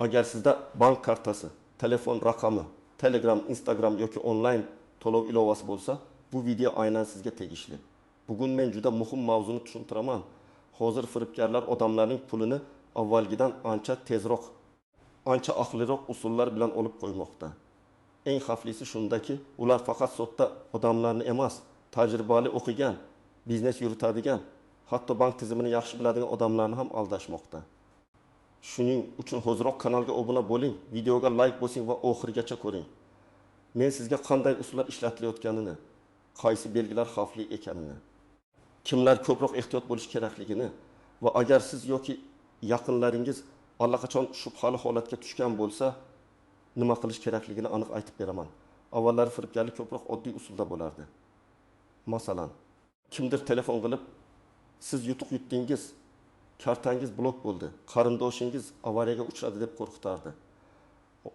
Agar sizda bank kartasi, telefon raqami, Telegram, Instagram yoki onlayn to'lov ilovasi bo'lsa, bu video aynan sizga tegishli. Bugun men juda muhim mavzuni tushuntiraman. Hozir firibgarlar odamlarning pulini avvalgidan ancha tezroq, ancha aqlliroq usullar bilan olib qo'ymoqda. Eng xavflisi shundaki, ular faqat sodda odamlarni emas, tajribali o'qigan, biznes yuritadigan, hatto bank tizimini yaxshi biladigan odamlarni ham aldashmoqda. Shuning uchun hoziroq kanalga obuna bo'ling, videoga like bosing va oxirigacha ko'ring. Men sizga qanday usullar ishlatilayotganini, qaysi belgilar xavfli ekanini, kimlar ko'proq ehtiyot bo'lish kerakligini va agar siz yoki yaqinlaringiz allaqachon shubhali holatga tushgan bo'lsa, nima qilish kerakligini aniq aytib beraman. Avvallari firibgarlik ko'proq oddiy usulda bo'lardi. Masalan, kimdir telefon qilib, siz yutuq yutdingiz, kartangiz blok bo'ldi, qarindoshingiz avariyaga uchradi deb qo'rqitardi.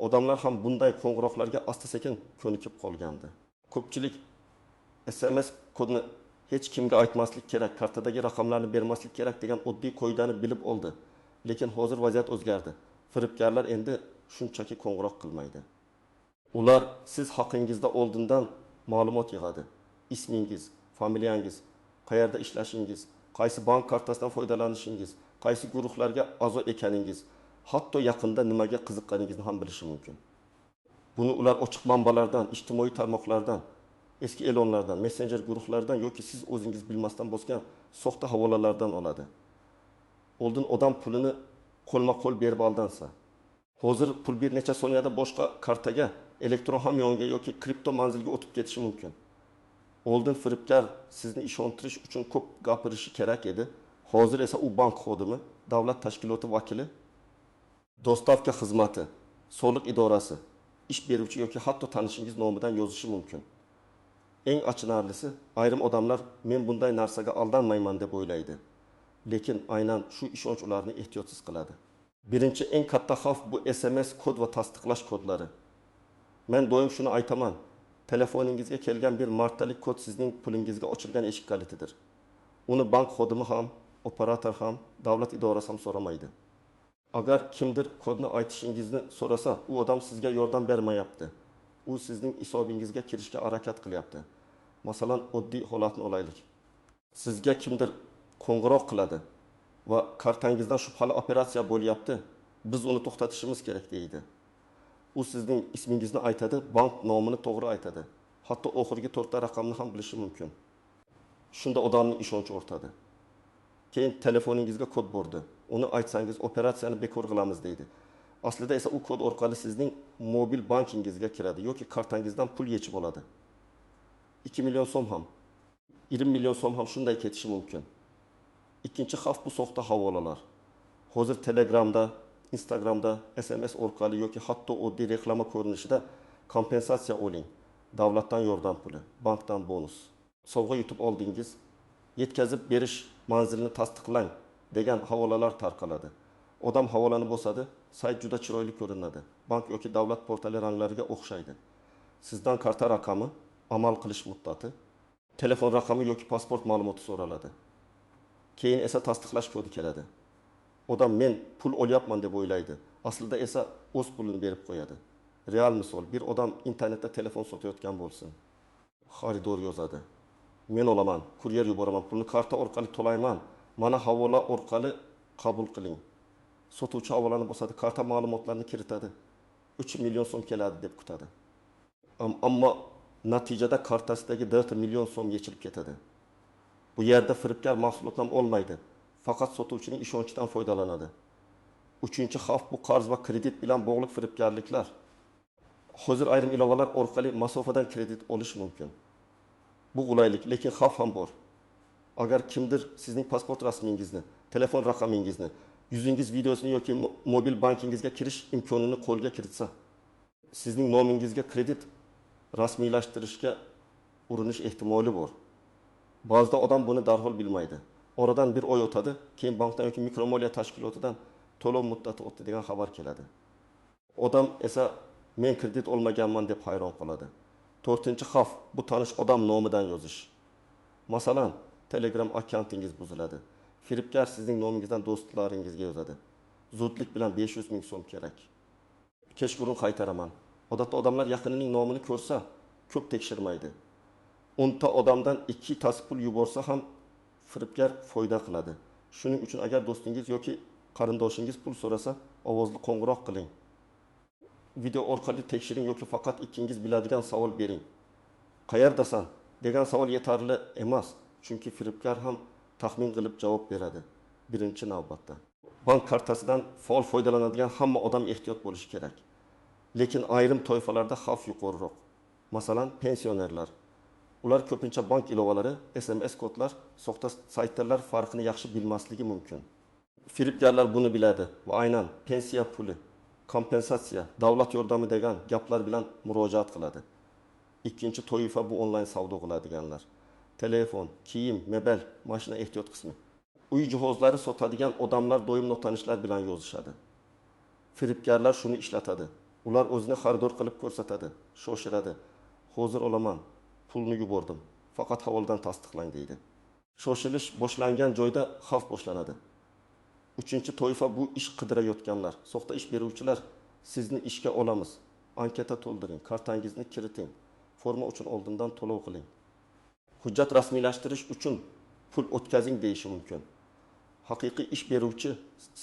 Odamlar ham bunday qo'ng'iroqlarga asta-sekin ko'nikib qolgandi. Ko'pchilik SMS kodini hech kimga aytmaslik kerak, kartadagi raqamlarni bermaslik kerak degan oddiy qoidani bilib oldi. Lekin hozir vaziyat o'zgardi. Firibgarlar endi shunchaki qo'ng'iroq qilmaydi. Ular siz haqingizda oldindan ma'lumot yig'adi. Ismingiz, familiyangiz, qayerda ishlashingiz, qaysi bank kartasidan foydalanishingiz, qaysi guruhlarga a'zo ekaningiz, hatto yaqinda nimaga qiziqqaningizni ham bilishi mumkin. Buni ular ochiq manbalardan, ijtimoiy tarmoqlardan, eski e'lonlardan, messenger guruhlardan yoki siz o'zingiz bilmasdan bosgan soxta havolalardan oladi. Oldin odam pulini qo'lma-qo'l berib aldansa, hozir pul bir necha soniyada boshqa kartaga, elektron hamyonga yoki kripto manzilga o'tib ketishi mumkin. Oldin firibgar sizni ishontirish uchun ko'p gapirishi kerak edi. Hozir esa u bank xodimi, davlat tashkiloti vakili, dostavka xizmati, soliq idorasi, ish beruvchi yoki hatto tanishingiz nomidan yozishi mumkin. Eng achinarlisi, ayrim odamlar men bunday narsaga aldanmayman deb o'ylaydi. Lekin aynan shu ishonch ularni ehtiyotsiz qiladi. Birinchi eng katta xavf bu SMS kod va tasdiqlash kodlari. Men doim shuni aytaman. Telefoningizga kelgan bir martalik kod sizning pulingizga ochilgan eshik kalitidir. Uni bank xodimi ham, operator ham, davlat idorasi ham so'ramaydi. Agar kimdir kodni aytishingizni so'rasa, u odam sizga yordam bermayapti. U sizning hisobingizga kirishga harakat qilyapti. Masalan, oddiy holatni olaylik. Sizga kimdir qo'ng'iroq qiladi va kartangizdan shubhali operatsiya bo'lyapti. Biz uni to'xtatishimiz kerak deydi. U sizning ismingizni aytadi, bank nomini to'g'ri aytadi. Hatto oxirgi 4 ta raqamni ham bilishi mumkin. Shunda odamning ishonchi ortadi. Keyin telefoningizga kod bordi. Uni aytsangiz operatsiyani bekor qilamiz deydi. Aslida esa u kod orqali sizning mobil bankingizga kiradi yoki kartangizdan pul yechib oladi. 2 million so'm ham, 20 million so'm ham shunday ketishi mumkin. Ikkinchi xavf bu soxta havolalar. Hozir Telegramda, Instagramda, SMS orqali yoki hatto oddiy reklama ko'rinishida kompensatsiya oling. Davlatdan yordam puli, bankdan bonus. Sovg'a yutib oldingiz, yetkazib berish manzilini tasdiqlang degan havolalar tarqaladi. Odam havolani bosadi, sayt juda chiroyli ko'rinadi. Bank yoki davlat portali ranglariga o'xshaydi. Sizdan karta raqami, amal qilish muddati, telefon raqami yoki pasport ma'lumoti so'raladi. Keyin esa tasdiqlash kodi keladi. Odam men pul olyapman deb o'ylaydi. Aslida esa o'z pulini berib qo'yadi. Real misol, bir odam internetda telefon sotayotgan bo'lsin. Xaridor yozadi. Men olaman, kuryer yuboraman, pulni karta orqali to'layman. Mana havola orqali qabul qiling. Sotuvchi havolani bosadi, karta ma'lumotlarini kiritadi. 3 million so'm keladi deb kutadi. Ammo natijada kartasidagi 4 million so'm yechilib ketadi. Bu yerda firibgar mahsulotdan olmaydi. Faqat sotuvchining ishonchidan foydalanadi. Uchinchi xavf bu qarz va kredit bilan bog'liq firibgarliklar. Hozir ayrim ilovalar orqali masofadan kredit olish mumkin. Bu qulaylik, lekin xavf ham bor. Agar kimdir sizning pasport rasmingizni, telefon raqamingizni, yuzingiz videosini yoki mobil bankingizga kirish imkonini qo'lga kiritsa, sizning nomingizga kredit rasmiylashtirishga urinish ehtimoli bor. Ba'zida odam buni darhol bilmaydi. Oradan bir oy o'tadi, keyin bankdan yoki mikromoliya tashkilotidan to'lov muddati o'tdi degan xabar keladi. Odam esa men kredit olmaganman deb hayron qoladi. 4-xavf bu tanish odam nomidan yozish. Masalan, Telegram akkauntingiz buziladi. Firibgar sizning nomingizdan do'stlaringizga yozadi. zudlik bilan 500 ming so'm kerak. Kechqurun qaytaraman. Odatda odamlar yaqinining nomini ko'rsa, ko'p tekshirmaydi. 10 ta odamdan 2 tasi pul yuborsa ham firibgar foyda qiladi. Shuning uchun agar do'stingiz yoki qarindoshingiz pul so'rasa, ovozli qo'ng'iroq qiling. Video orqali tekshiring yoki faqat ikkingiz biladigan savol bering. Qayerdasan degan savol yetarli emas, chunki firibgar ham taxmin qilib javob beradi. Birinchi navbatda. Bank kartasidan faol foydalanadigan hamma odam ehtiyot bo'lishi kerak. Lekin ayrim toifalarda xavf yuqoriroq. Masalan, pensionerlar. Ular ko'pincha bank ilovalari, SMS kodlar, soxta saytlar farqini yaxshi bilmasligi mumkin. Firibgarlar buni biladi va aynan pensiya puli, kompensatsiya, davlat yordami degan gaplar bilan murojaat qiladi. Ikkinchi toifa bu onlayn savdo qiladiganlar. Telefon, kiyim, mebel, mashina ehtiyot qismi. Uy jihozlari sotadigan odamlar doim notanishlar bilan yozishadi. Firibgarlar shuni ishlatadi. Ular o'zini xaridor qilib ko'rsatadi, shoshiradi. Hozir olaman, pulni yubordim, faqat havoldan tasdiqlang deydi. Shoshilish boshlangan joyda xavf boshlanadi. Uchinchi toifa bu ish qidirayotganlar. Soxta ish beruvchilar sizni ishga olamiz. Anketa to'ldiring, kartangizni kiriting. Forma uchun oldindan to'lov qiling. Hujjat rasmiylashtirish uchun pul o'tkazing deyishi mumkin. Haqiqiy ish beruvchi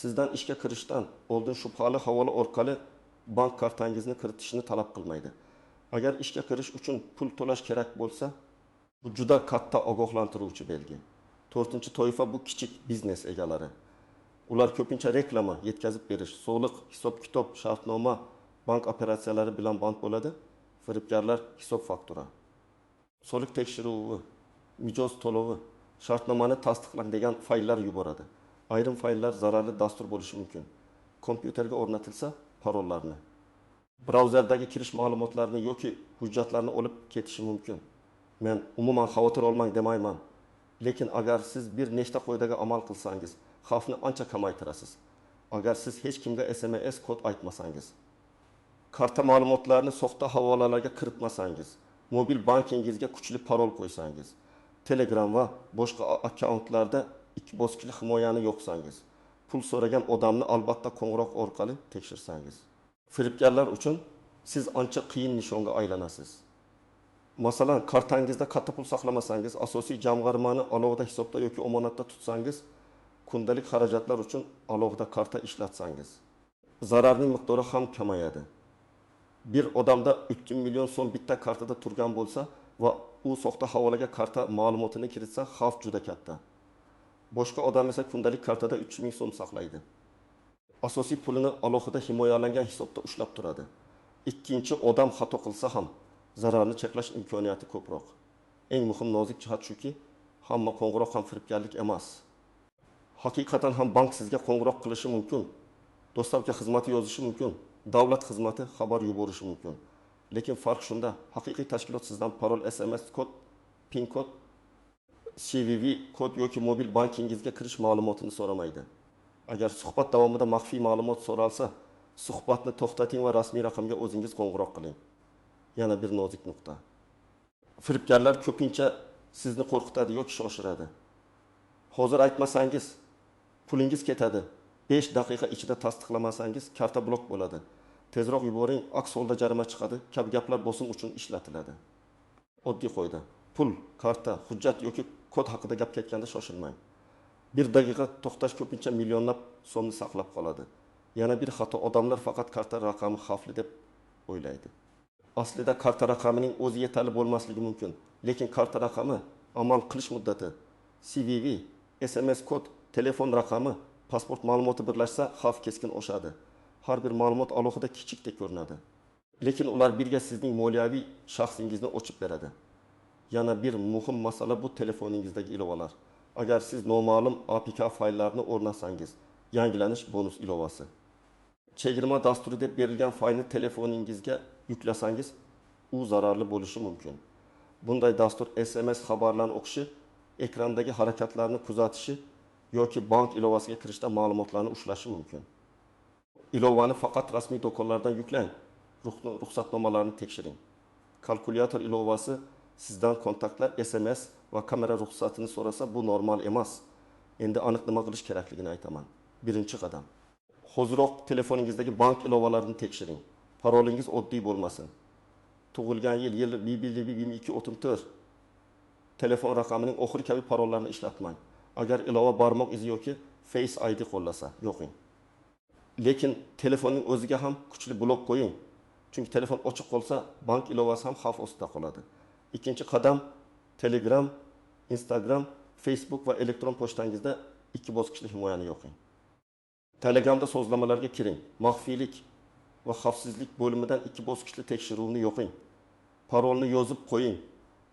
sizdan ishga kirishdan oldin shubhali havola orqali bank kartangizni kiritishni talab qilmaydi. Agar ishga kirish uchun pul to'lash kerak bo'lsa, bu juda katta ogohlantiruvchi belgi. To'rtinchi toifa bu kichik biznes egalari. Ular ko'pincha reklama, yetkazib berish, soliq, hisob-kitob, shartnoma, bank operatsiyalari bilan band bo'ladi. Firibgarlar hisob faktura, soliq tekshiruvi, mijoz to'lovi, shartnomani tasdiqlang degan fayllar yuboradi. Ayrim fayllar zararli dastur bo'lishi mumkin. Kompyuterga o'rnatilsa, parollarni, brauzerdagi kirish ma'lumotlarini yoki hujjatlarni olib ketishi mumkin. Men umuman xavotir olmang demayman. Lekin agar siz bir nechta qoidaga amal qilsangiz, xavfni ancha kamaytirasiz. Agar siz hech kimga SMS kod aytmasangiz, karta ma'lumotlarini soxta havolalarga kiritmasangiz, mobil bankingizga kuchli parol qo'ysangiz, Telegram va boshqa akkauntlarda 2 bosqichli himoyani yo'qsangiz, pul so'ragan odamni albatta qo'ng'iroq orqali tekshirsangiz. Firibgarlar uchun siz ancha qiyin nishonga aylanasiz. Masalan, kartangizda katta pul saqlamasangiz, asosiy jamg'armani alohida hisobda yoki omonatda tutsangiz, kundalik xarajatlar uchun alohida karta ishlatsangiz, zararning miqdori ham kamayadi. Bir odamda 3 million so'm bitta kartada turgan bo'lsa va u soxta havolaga karta ma'lumotini kiritsa, xavf juda katta. Boshqa odam esa kundalik kartada 3 ming so'm saqlaydi. Asosiy pulini alohida himoyalangan hisobda ushlab turadi. Ikkinchi odam xato qilsa ham zararni cheklash imkoniyati ko'proq. Eng muhim nozik jihat shuki, hamma qo'ng'iroq ham firibgarlik emas. Haqiqatan ham bank sizga qo'ng'iroq qilishi mumkin. Do'stavka xizmati yozishi mumkin. Davlat xizmati xabar yuborishi mumkin. Lekin farq shunda, haqiqiy tashkilot sizdan parol, SMS kod, PIN kod, CVV kod yoki mobil bankingizga kirish ma'lumotini so'ramaydi. Agar suhbat davomida maxfiy ma'lumot so'ralsa, suhbatni to'xtating va rasmiy raqamga o'zingiz qo'ng'iroq qiling. Yana bir nozik nuqta. Firibgarlar ko'pincha sizni qo'rqitadi yoki shoshiradi. Hozir aytmasangiz, pulingiz ketadi. 5 daqiqa ichida tasdiqlamasangiz, karta blok bo'ladi. Tezroq yuboring, aks holda jarima chiqadi. Kabi gaplar bosim uchun ishlatiladi. Oddiy qoida. Pul, karta, hujjat yoki kod haqida gap ketganda shoshilmang. 1 daqiqa to'xtash ko'pincha millionlab so'mni saqlab qoladi. Yana bir xato, odamlar faqat karta raqami xavfli deb o'ylaydi. Aslida karta raqamining o'zi yetarli bo'lmasligi mumkin, lekin karta raqami, amal qilish muddati, CVV, SMS kod, telefon raqami, pasport ma'lumoti birlashsa, xavf keskin oshadi. Har bir ma'lumot alohida kichikdek ko'rinadi. Lekin ular birga sizning moliyaviy shaxsingizni ochib beradi. Yana bir muhim masala bu telefoningizdagi ilovalar. Agar siz noma'lum APK fayllarni o'rnatsangiz, yangilanish bonus ilovasi, chegirma dasturi deb berilgan faylni telefoningizga yuklasangiz, u zararli bo'lishi mumkin. Bunday dastur SMS xabarlarni o'qishi, ekrandagi harakatlarni kuzatishi yoki bank ilovasiga kirishda ma'lumotlarni ushlashi mumkin. Ilovani faqat rasmiy do'konlardan yuklang. Ruxsatnomalarni tekshiring. Kalkulyator ilovasi sizdan kontaktlar, SMS va kamera ruxsatini so'rasa, bu normal emas. Endi aniq nima qilish kerakligini aytaman. Birinchi qadam. Hoziroq telefoningizdagi bank ilovalarini tekshiring. Parolingiz oddiy bo'lmasin. Tug'ilgan yil 2234 telefon raqamining oxiri kabi parollarni ishlatmang. Agar ilova barmoq izi yoki Face ID qo'llasa, yo'qing. Lekin telefonning o'ziga ham kuchli blok qo'ying. Chunki telefon ochiq qolsa, bank ilovasi ham xavf ostida qoladi. Ikkinchi qadam Telegram, Instagram, Facebook va elektron pochtangizda 2 bosqichli himoyani yoqing. Telegramda so'zlamalarga kiring. Maxfiylik va xavfsizlik bo'limidan 2 bosqichli tekshiruvni yoqing. Parolni yozib qo'ying,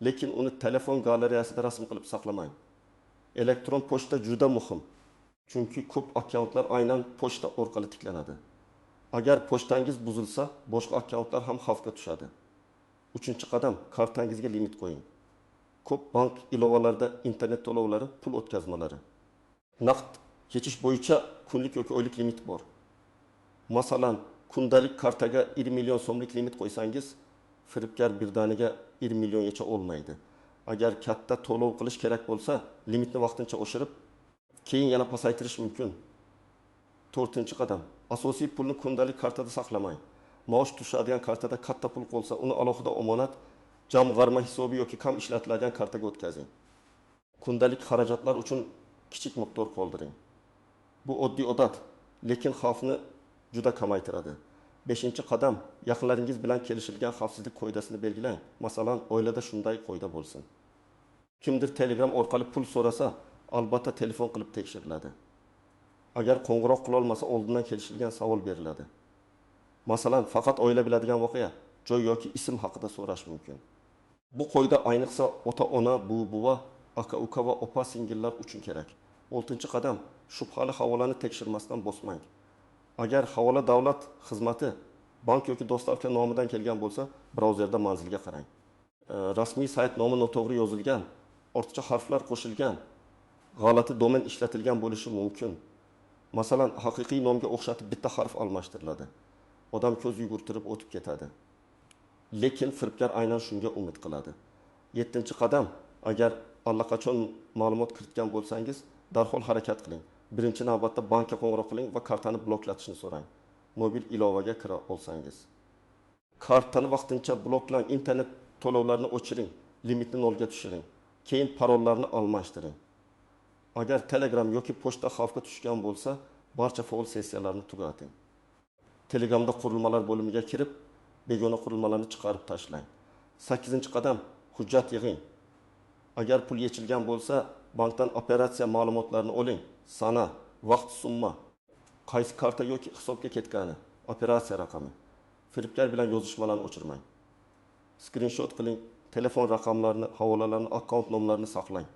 lekin uni telefon galereyasida rasm qilib saqlamang. Elektron pochta juda muhim. Chunki ko'p akkauntlar aynan pochta orqali tiklanadi. Agar pochtangiz buzilsa, boshqa akkauntlar ham xavfga tushadi. 3-qadam kartangizga limit qo'ying. Ko'p bank ilovalarida internet to'lovlari, pul o'tkazmalari, naqd kechish bo'yicha kunlik yoki oylik limit bor. Masalan, kundalik kartaga 20 million so'mlik limit qo'ysangiz, firibgar birdaniga 20 milliongacha olmaydi. Agar katta to'lov qilish kerak bo'lsa, limitni vaqtincha oshirib, keyin yana pasaytirish mumkin. 4-qadam. Asosiy pulni kundalik kartada saqlamang. Maosh tushadigan kartada katta pul qolsa, uni alohida omonat, jamg'arma hisobi yoki kam ishlatiladigan kartaga o'tkazing. Kundalik xarajatlar uchun kichik miqdor qoldiring. Bu oddiy odat, lekin xavfni juda kamaytiradi. 5-qadam. Yaqinlaringiz bilan kelishilgan xavfsizlik qoidasini belgilang. Masalan, oilada shunday qoida bo'lsin. Kimdir Telegram orqali pul so'rasa, albatta telefon qilib tekshiriladi. Agar qo'ng'iroq qila olmasa, oldindan kelishilgan savol beriladi. Masalan, faqat oila biladigan voqea, joy yoki ism haqida so'rash mumkin. Bu qoida ayniqsa ota-ona, buvi, aka-uka va opa-singillar uchun kerak. 6-qadam. Shubhali havolani tekshirmasdan bosmang. Agar havola davlat xizmati, bank yoki do'stlarga nomidan kelgan bo'lsa, brauzerda manzilga qarang. Rasmiy sayt nomi noto'g'ri yozilgan, ortiqcha harflar qo'shilgan, g'alati domen ishlatilgan bo'lishi mumkin. Masalan, haqiqiy nomga o'xshatib bitta harf almashtiriladi. Odam ko'z yugurtirib o'tib ketadi. Lekin firibgar aynan shunga umid qiladi. 7-qadam. Agar allaqachon ma'lumot kiritgan bo'lsangiz, darhol harakat qiling. Birinchi navbatda bankka qo'ng'iroq qiling va kartani bloklatishni so'rang. Mobil ilovaga kira olsangiz. Kartani vaqtincha bloklang, internet to'lovlarini o'chiring, limitni 0 ga tushiring. Keyin parollarni almashtiring. Agar Telegram yoki pochta xavfga tushgan bo'lsa, barcha faol sessiyalarni tugating. Telegramda qurilmalar bo'limiga kirib, begona qurilmalarni chiqarib tashlang. 8-qadam. Hujjat yig'ing. Agar pul yechilgan bo'lsa, bankdan operatsiya ma'lumotlarini oling. Sana, vaqt, summa, qaysi karta yoki hisobga ketgani, operatsiya raqami. Firibgar bilan yozishmalarni o'chirmang. Screenshot qiling, telefon raqamlarini, havolalarni, akkaunt nomlarini saqlang.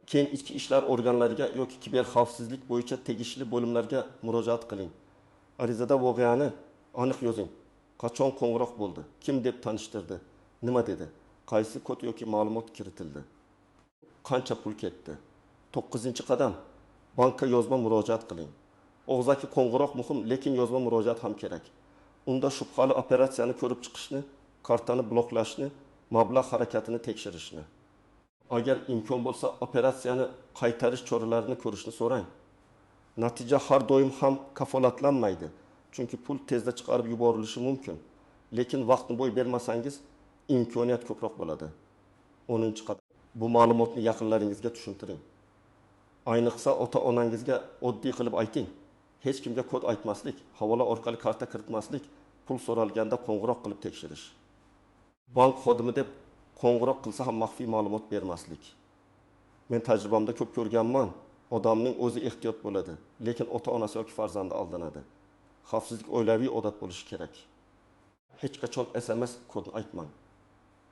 Keyin ichki ishlar organlariga yoki kiber xavfsizlik bo'yicha tegishli bo'limlarga murojaat qiling. Arizada voqeani aniq yozing. Qachon qo'ng'iroq bo'ldi? Kim deb tanishtirdi? Nima dedi? Qaysi kod yoki ma'lumot kiritildi? Qancha pul ketdi? 9-qadam. Bankka yozma murojaat qiling. Og'zaki qo'ng'iroq muhim, lekin yozma murojaat ham kerak. Unda shubhali operatsiyani ko'rib chiqishni, kartani bloklashni, mablag' harakatini tekshirishni. Agar imkon bo'lsa, operatsiyani qaytarish choralarini ko'rishni so'rang. Natija har doim ham kafolatlanmaydi, chunki pul tezda chiqarib yuborilishi mumkin. Lekin vaqtni bo'y bermasangiz, imkoniyat ko'proq bo'ladi. 10-qadam. Bu ma'lumotni yaqinlaringizga tushuntiring. Ayniqsa ota-onangizga oddiy qilib ayting. Hech kimga kod aytmaslik, havola orqali karta kiritmaslik, pul so'ralganda qo'ng'iroq qilib tekshirish. Bank xodimi deb qo'ng'iroq qilsa ham maxfiy ma'lumot bermaslik. Men tajribamda ko'p ko'rganman. Odamning o'zi ehtiyot bo'ladi, lekin ota-onasi yoki farzandi aldanadi. Xavfsizlik oilaviy odat bo'lishi kerak. Hech qachon SMS kodni aytmang.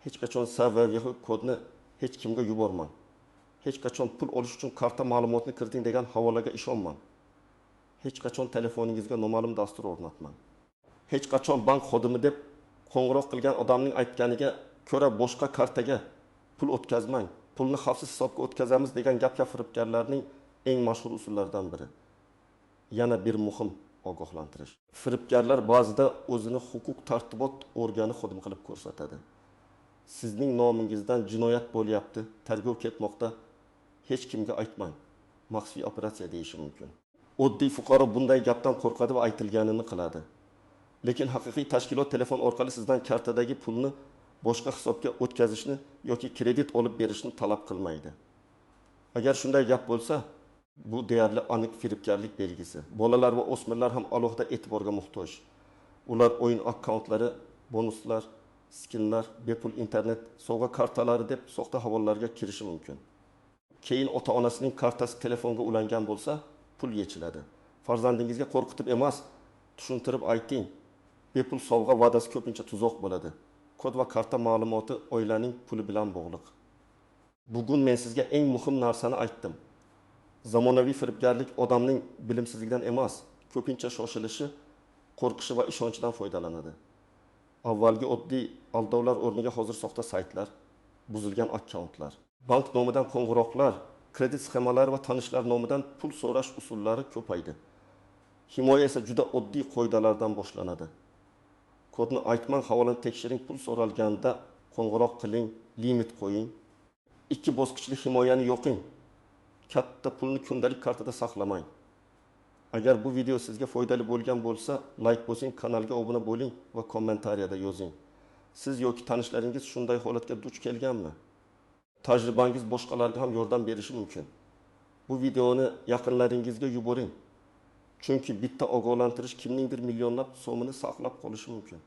Hech qachon SVV kodni hech kimga yubormang. Hech qachon pul olish uchun karta ma'lumotini kiriting degan havolaga ishonmang. Hech qachon telefoningizga noma'lum dastur o'rnatmang. Hech qachon bank xodimi deb qo'ng'iroq qilgan odamning aytganiga ko'ra boshqa kartaga pul o'tkazmang. Pulni xavfsiz hisobga o'tkazamiz degan gapga firibgarlarning eng mashhur usullaridan biri. Yana bir muhim ogohlantirish. Firibgarlar ba'zida o'zini huquq-tartibot organi xodim qilib ko'rsatadi. Sizning nomingizdan jinoyat bo'lyapti, tergov ketmoqda. Hech kimga aytmang. Maxfiy operatsiya deyishi mumkin. oddiy fuqaro bunday gapdan qo'rqadi va aytilganini qiladi. Lekin haqiqiy tashkilot telefon orqali sizdan kartadagi pulni boshqa hisobga o'tkazishni yoki kredit olib berishni talab qilmaydi. Agar shunday gap bo'lsa, bu deyarli aniq firibgarlik belgisi. Bolalar va o'smirlar ham alohida e'tiborga muhtoj. Ular o'yin akkauntlari, bonuslar, skinlar, bepul internet sovg'a kartalari deb soxta havollarga kirishi mumkin. Keyin ota-onasining kartasi telefonga ulangan bo'lsa, pul yechiladi. Farzandingizga qo'rqitib emas, tushuntirib ayting. Bepul sovg'a va'dasi ko'pincha tuzoq bo'ladi. Kod va karta ma'lumoti oilaning puli bilan bog'liq. Bugun men sizga eng muhim narsani aytdim. Zamonaviy firibgarlik odamning bilimsizligidan emas, ko'pincha shoshilishi, qo'rqishi va ishonchidan foydalanadi. Avvalgi oddiy aldovlar o'rniga hozir soxta saytlar, buzilgan akkauntlar, bank nomidan qo'ng'iroqlar, kredit sxemalari va tanishlar nomidan pul so'rash usullari ko'paydi. Himoya esa juda oddiy qoidalardan boshlanadi. Kodni aytmang, havolani tekshiring, pul so'ralganda qo'ng'iroq qiling, limit qo'ying. 2 bosqichli himoyani yo'qing. Katta pulni kundalik kartada saqlamang. Agar bu video sizga foydali bo'lgan bo'lsa, like bosing, kanalga obuna bo'ling va kommentariyada yozing. Siz yoki tanishlaringiz shunday holatga duch kelganmi? Tajribangiz boshqalarga ham yordam berishi mumkin. Bu videoni yaqinlaringizga yuboring. Chunki bitta ogohlantirish kimningdir millionlab so'mini saqlab qolishi mumkin.